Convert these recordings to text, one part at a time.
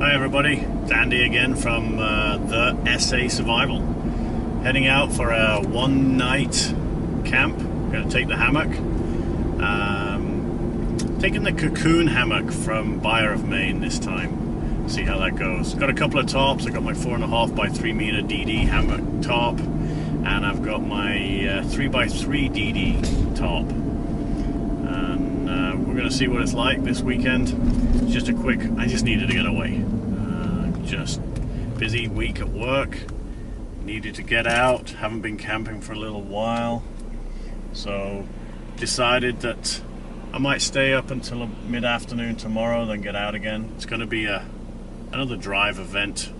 Hi everybody, it's Andy again from the SA Survival. Heading out for a one-night camp. Going to take the hammock. Taking the Kakoon Hammock from Byer of Maine this time. See how that goes. Got a couple of tarps. I got my 4.5 by 3 meter DD hammock tarp, and I've got my 3 by 3 DD tarp. And we're going to see what it's like this weekend. Just a quick, I just needed to get away. Just busy week at work. Needed to get out. Haven't been camping for a little while. So decided that I might stay up until mid-afternoon tomorrow, then get out again. It's going to be another drive event.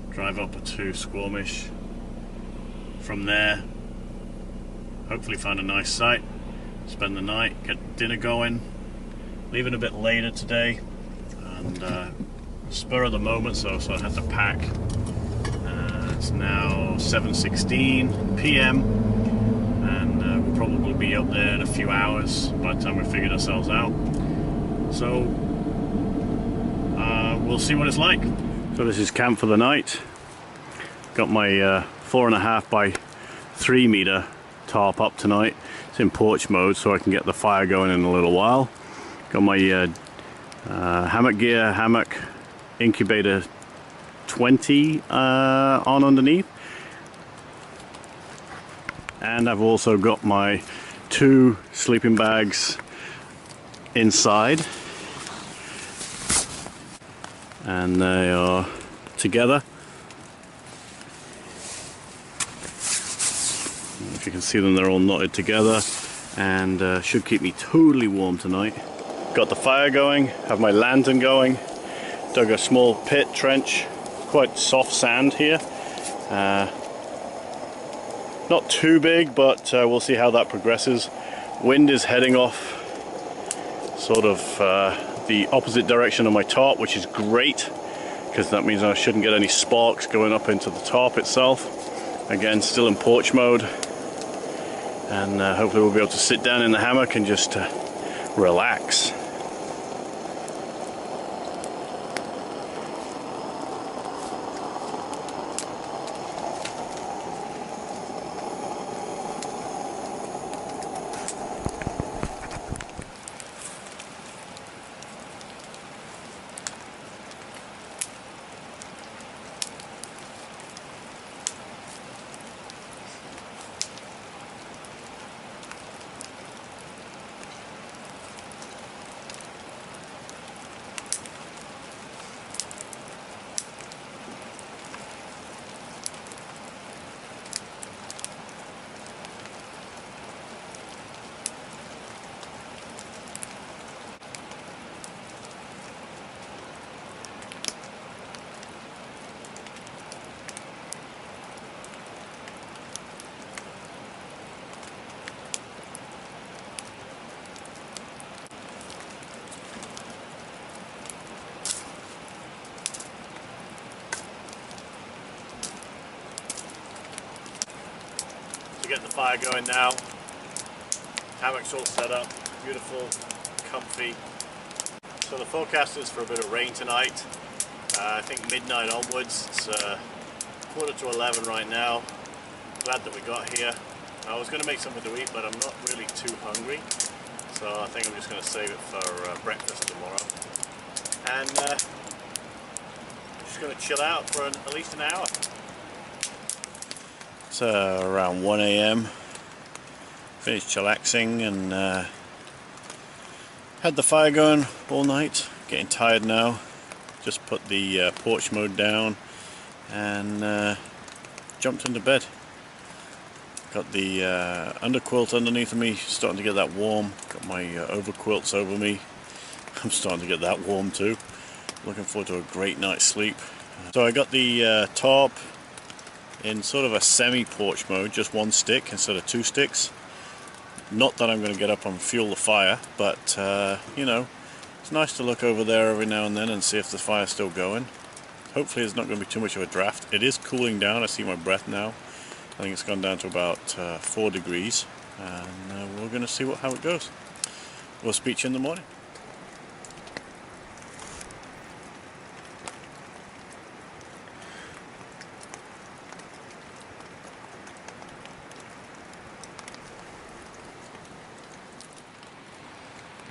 Drive up to Squamish. From there, hopefully find a nice site. Spend the night, get dinner going. Leaving a bit later today. And spur of the moment, so I had to pack. It's now 7:16 p.m. and we'll probably be up there in a few hours by the time we figured ourselves out. So we'll see what it's like. So this is camp for the night. Got my 4.5 by 3 meter tarp up tonight. It's in porch mode, so I can get the fire going in a little while. Got my hammock gear, hammock Incubator 20 on underneath, and I've also got my 2 sleeping bags inside, and they are together. If you can see them, they're all knotted together, and should keep me totally warm tonight. Got the fire going, have my lantern going, dug a small pit trench, quite soft sand here. Not too big, but we'll see how that progresses. Wind is heading off sort of the opposite direction of my tarp, which is great, because that means I shouldn't get any sparks going up into the tarp itself. Again, still in porch mode, and hopefully we'll be able to sit down in the hammock and just relax. Get the fire going now. Hammock's all set up, beautiful, comfy. So the forecast is for a bit of rain tonight. I think midnight onwards. It's 10:45 right now. Glad that we got here. I was going to make something to eat, but I'm not really too hungry, so I think I'm just going to save it for breakfast tomorrow. And just going to chill out for at least an hour. It's around 1 a.m. Finished chillaxing and had the fire going all night. Getting tired now. Just put the porch mode down and jumped into bed. Got the underquilt underneath of me, starting to get that warm. Got my overquilts over me. I'm starting to get that warm too. Looking forward to a great night's sleep. So I got the tarp in sort of a semi-porch mode, just 1 stick instead of 2 sticks. Not that I'm going to get up and fuel the fire, but you know, it's nice to look over there every now and then and see if the fire's still going. Hopefully it's not going to be too much of a draft. It is cooling down, I see my breath now. I think it's gone down to about 4 degrees, and we're going to see how it goes. We'll speak to you in the morning.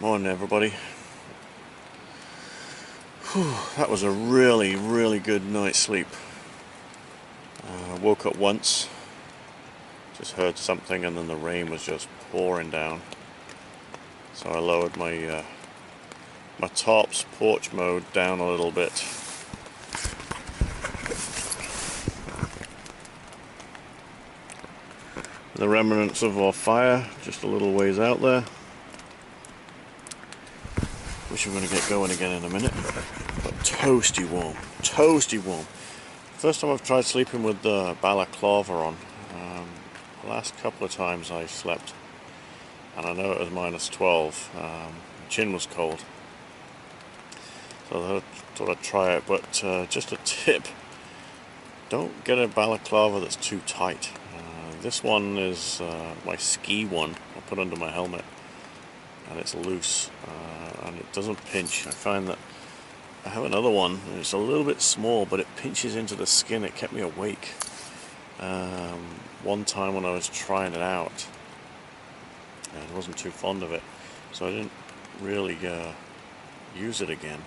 Morning, everybody. Whew, that was a really, really good night's sleep. Woke up once, just heard something, and then the rain was just pouring down. So I lowered my my Tarp's porch mode down a little bit. The remnants of our fire, just a little ways out there. Which I'm going to get going again in a minute. But toasty warm, toasty warm. First time I've tried sleeping with the balaclava on. The last couple of times I slept, and I know it was -12. Chin was cold. So I thought I'd try it, but just a tip. Don't get a balaclava that's too tight. This one is my ski one I put under my helmet, and it's loose and it doesn't pinch. I find that I have another one and it's a little bit small, but it pinches into the skin. It kept me awake. One time when I was trying it out, and I wasn't too fond of it, so I didn't really use it again.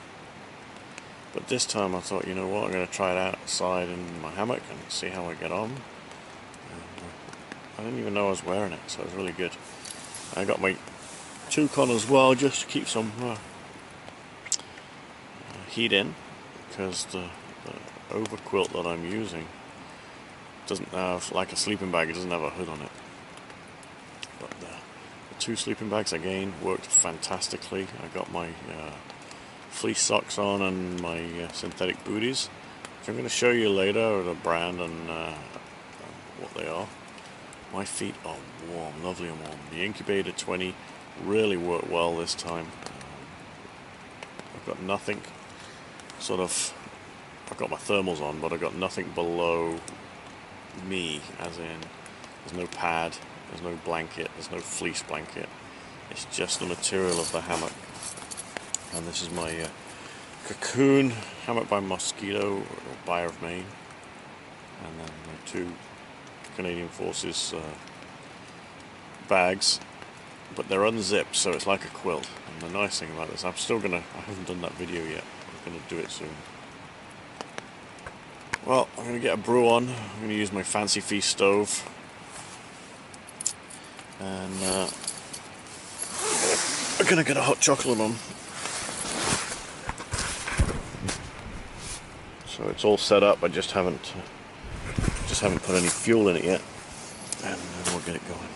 But this time I thought, you know what, I'm going to try it outside in my hammock and see how I get on. I didn't even know I was wearing it, so it was really good. I got my toucan as well, just to keep some heat in, because the overquilt that I'm using doesn't have, like a sleeping bag, it doesn't have a hood on it. But the two sleeping bags again worked fantastically. I got my fleece socks on and my synthetic booties, which I'm going to show you later, the brand and what they are. My feet are warm, lovely and warm. The Incubator 20 really worked well this time. I've got nothing I've got my thermals on, but I've got nothing below me, as in there's no pad, there's no blanket, there's no fleece blanket. It's just the material of the hammock. And this is my Kakoon Hammock by Moskito, or Byer of Maine. And then my two Canadian Forces bags, but they're unzipped, so it's like a quilt. And the nice thing about this, I haven't done that video yet, I'm going to do it soon. Well, I'm going to get a brew on. I'm going to use my Fancy Feast stove, and I'm going to get a hot chocolate on. So it's all set up, I just haven't put any fuel in it yet, and then we'll get it going.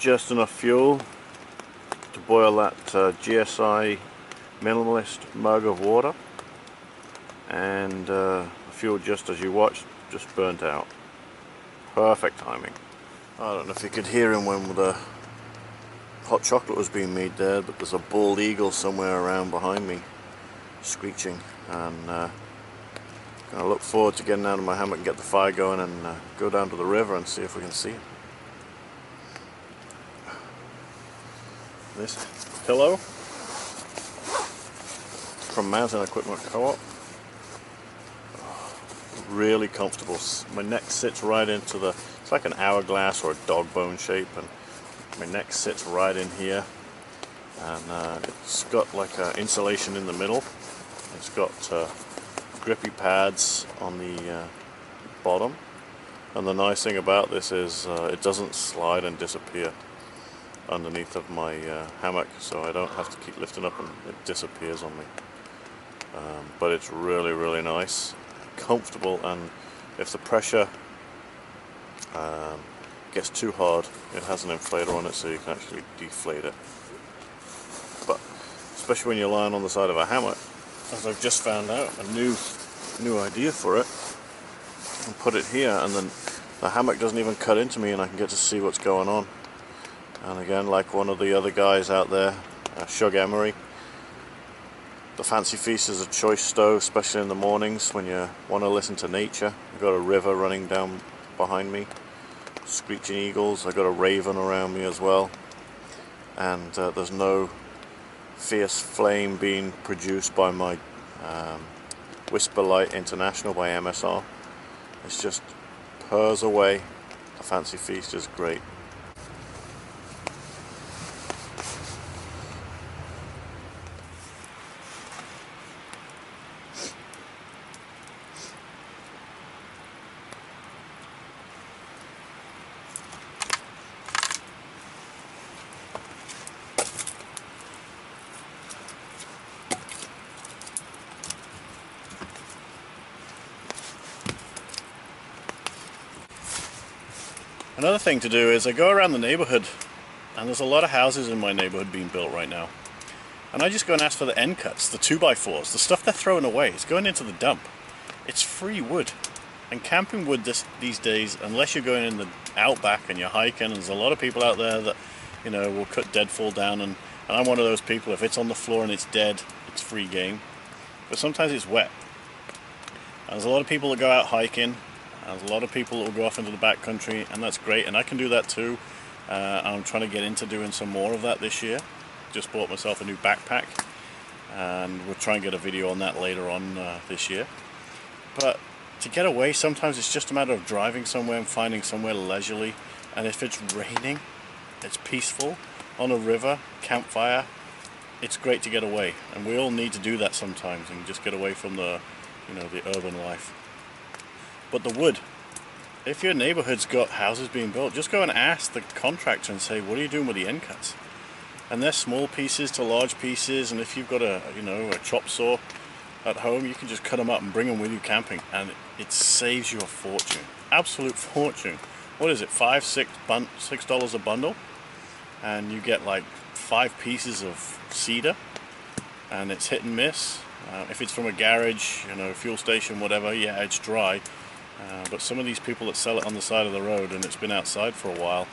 just enough fuel to boil that GSI Minimalist mug of water, and the fuel, just as you watched, just burnt out. Perfect timing. I don't know if you could hear him when the hot chocolate was being made there, but there's a bald eagle somewhere around behind me screeching, and I look forward to getting out of my hammock and get the fire going and go down to the river and see if we can see him. This pillow from Mountain Equipment Co-op, really comfortable. My neck sits right into the, it's like an hourglass or a dog bone shape, and my neck sits right in here, and it's got like insulation in the middle. It's got grippy pads on the bottom, and the nice thing about this is it doesn't slide and disappear underneath of my hammock, so I don't have to keep lifting up and it disappears on me. But it's really, really nice, comfortable, and if the pressure gets too hard, it has an inflator on it so you can actually deflate it. But especially when you're lying on the side of a hammock, as I've just found out, a new idea for it, and put it here, and then the hammock doesn't even cut into me and I can get to see what's going on. And again, like one of the other guys out there, Shug Emery, the Fancy Feast is a choice stove, especially in the mornings when you want to listen to nature. I've got a river running down behind me, screeching eagles. I've got a raven around me as well, and there's no fierce flame being produced by my Whisper Light International by MSR. It's just purrs away. The Fancy Feast is great. Another thing to do is I go around the neighborhood, and there's a lot of houses in my neighborhood being built right now, and I just go and ask for the end cuts, the 2x4s, the stuff they're throwing away. It's going into the dump. It's free wood, and camping wood these days, unless you're going in the outback and you're hiking, and there's a lot of people out there that, you know, will cut deadfall down, and I'm one of those people. If it's on the floor and it's dead, it's free game. But sometimes it's wet, and there's a lot of people that go out hiking. There's a lot of people that will go off into the backcountry, and that's great, and I can do that too. I'm trying to get into doing some more of that this year. Just bought myself a new backpack, and we'll try and get a video on that later on this year. But to get away, sometimes it's just a matter of driving somewhere and finding somewhere leisurely, and if it's raining, it's peaceful, on a river, campfire, it's great to get away, and we all need to do that sometimes and just get away from the, you know, the urban life. But the wood, if your neighborhood's got houses being built, just go and ask the contractor and say, what are you doing with the end cuts? And they're small pieces to large pieces, and if you've got a chop saw at home, you can just cut them up and bring them with you camping, and it saves you a fortune, absolute fortune. What is it, $6 a bundle, and you get like 5 pieces of cedar, and it's hit and miss. If it's from a garage, you know, fuel station, whatever, yeah, it's dry. But some of these people that sell it on the side of the road and it's been outside for a while,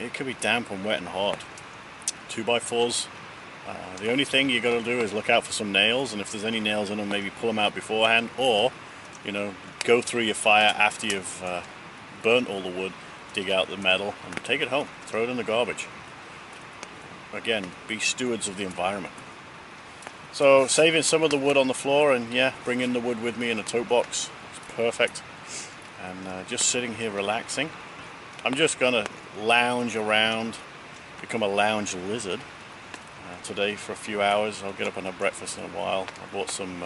it could be damp and wet and hard. 2x4s, the only thing you got to do is look out for some nails, and if there's any nails in them, maybe pull them out beforehand, or, you know, go through your fire after you've burnt all the wood, dig out the metal and take it home, throw it in the garbage. Again, be stewards of the environment. So saving some of the wood on the floor, and yeah, bringing the wood with me in a tote box. It's perfect. And just sitting here relaxing. I'm just gonna lounge around, become a lounge lizard today for a few hours. I'll get up and have breakfast in a while. I bought some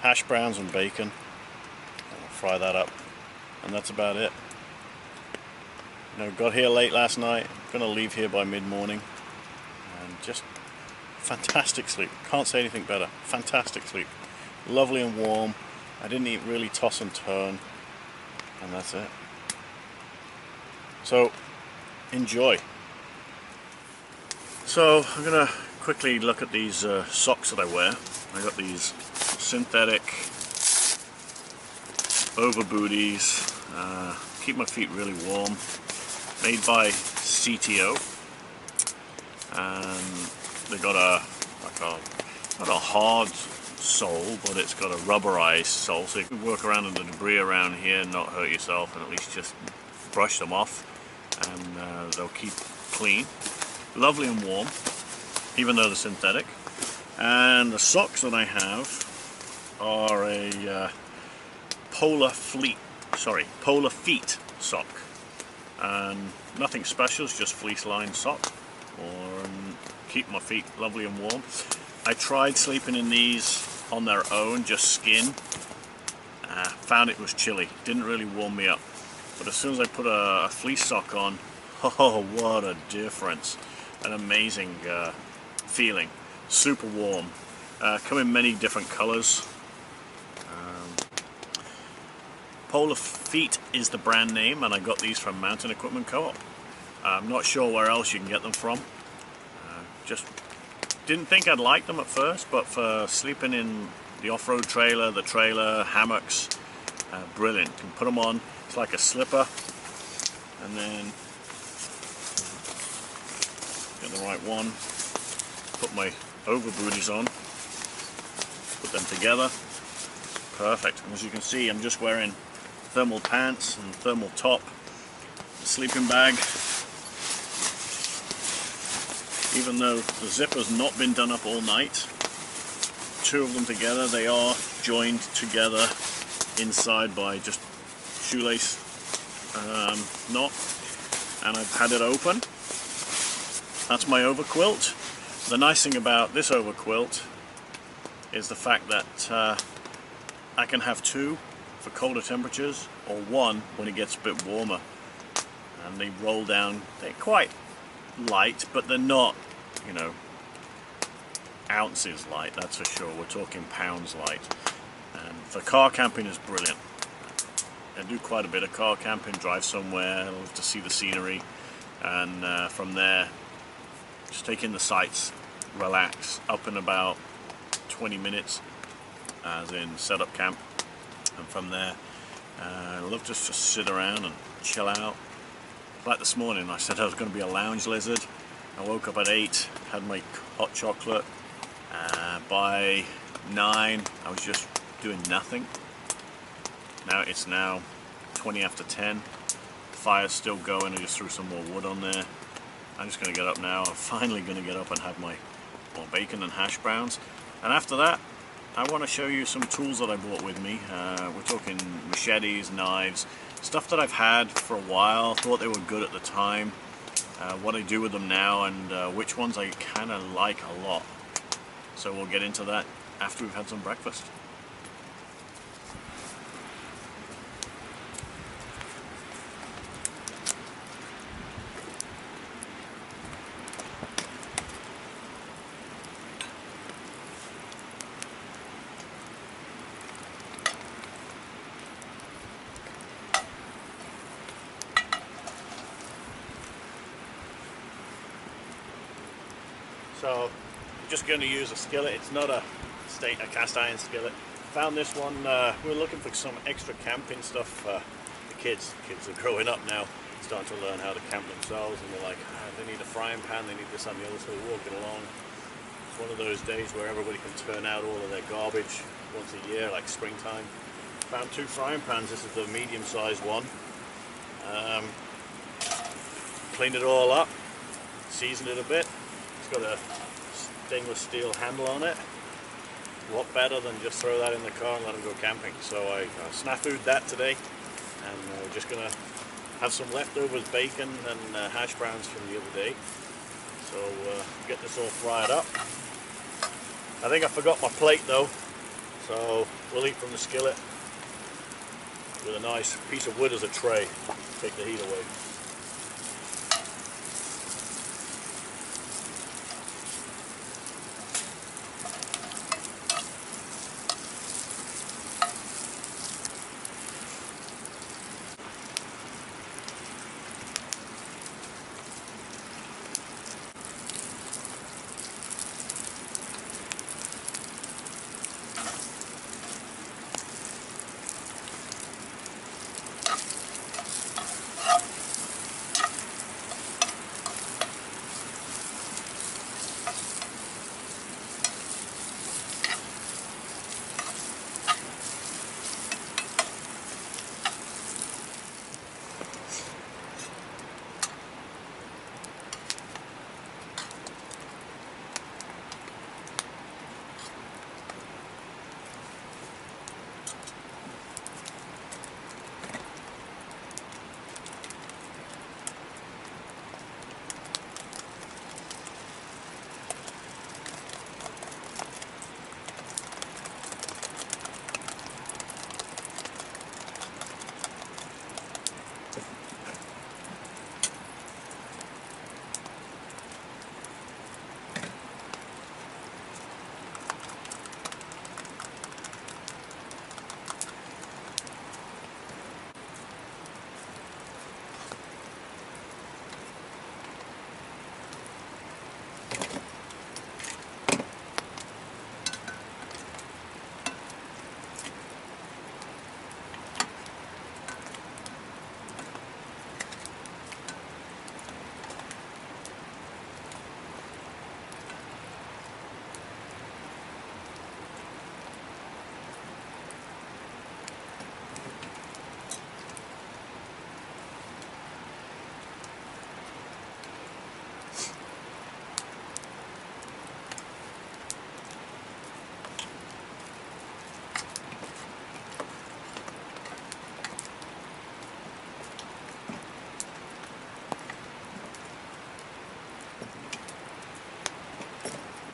hash browns and bacon. I'll fry that up, and that's about it. You know, got here late last night. Gonna leave here by mid-morning, and just fantastic sleep. Can't say anything better. Fantastic sleep. Lovely and warm. I didn't really toss and turn, and that's it. So enjoy. So I'm gonna quickly look at these socks that I wear. I got these synthetic over booties, keep my feet really warm, made by CTO, and they got not a hard sole, but it's got a rubberized sole, so you can work around in the debris around here and not hurt yourself, and at least just brush them off, and they'll keep clean, lovely and warm, even though they're synthetic. And the socks that I have are a polar feet sock, and nothing special, it's just fleece lined sock, or keep my feet lovely and warm. I tried sleeping in these on their own, just skin, found it was chilly, didn't really warm me up, but as soon as I put a fleece sock on, oh, what a difference, an amazing feeling, super warm, come in many different colors. Polar Feet is the brand name, and I got these from Mountain Equipment Co-op. I'm not sure where else you can get them from. Just didn't think I'd like them at first, but for sleeping in the off-road trailer, the trailer, hammocks, brilliant. You can put them on, it's like a slipper, and then get the right one, put my over booties on, put them together, perfect. And as you can see, I'm just wearing thermal pants and thermal top, sleeping bag. Even though the zipper's not been done up all night, two of them together, they are joined together inside by just shoelace knot, and I've had it open. That's my over quilt. The nice thing about this over quilt is the fact that I can have two for colder temperatures, or one when it gets a bit warmer, and they roll down. They're quite light, but they're not, you know, ounces light, that's for sure. We're talking pounds light, and for car camping is brilliant. I do quite a bit of car camping, drive somewhere, I love to see the scenery, and from there just take in the sights, relax, up in about 20 minutes, as in set up camp, and from there I love to just sit around and chill out. Like this morning, I said I was going to be a lounge lizard. I woke up at 8, had my hot chocolate. By 9, I was just doing nothing. Now it's 20 after 10. The fire's still going. I just threw some more wood on there. I'm just going to get up now. I'm finally going to get up and have my bacon and hash browns. And after that, I want to show you some tools that I brought with me. We're talking machetes, knives, stuff that I've had for a while, thought they were good at the time, what I do with them now, and which ones I kind of like a lot. So we'll get into that after we've had some breakfast. So I'm just going to use a skillet. It's not a cast iron skillet. Found this one. We're looking for some extra camping stuff for the kids. Kids are growing up now, starting to learn how to camp themselves, and they're like, they need a frying pan, they need this and the other, so we're walking along. It's one of those days where everybody can turn out all of their garbage once a year, like springtime. Found 2 frying pans. This is the medium-sized one. Cleaned it all up, seasoned it a bit. It's got a stainless steel handle on it. A lot better than just throw that in the car and let them go camping. So I snafu'd that today, and we're just gonna have some leftovers bacon and hash browns from the other day. So get this all fried up. I think I forgot my plate though, so we'll eat from the skillet with a nice piece of wood as a tray. Take the heat away.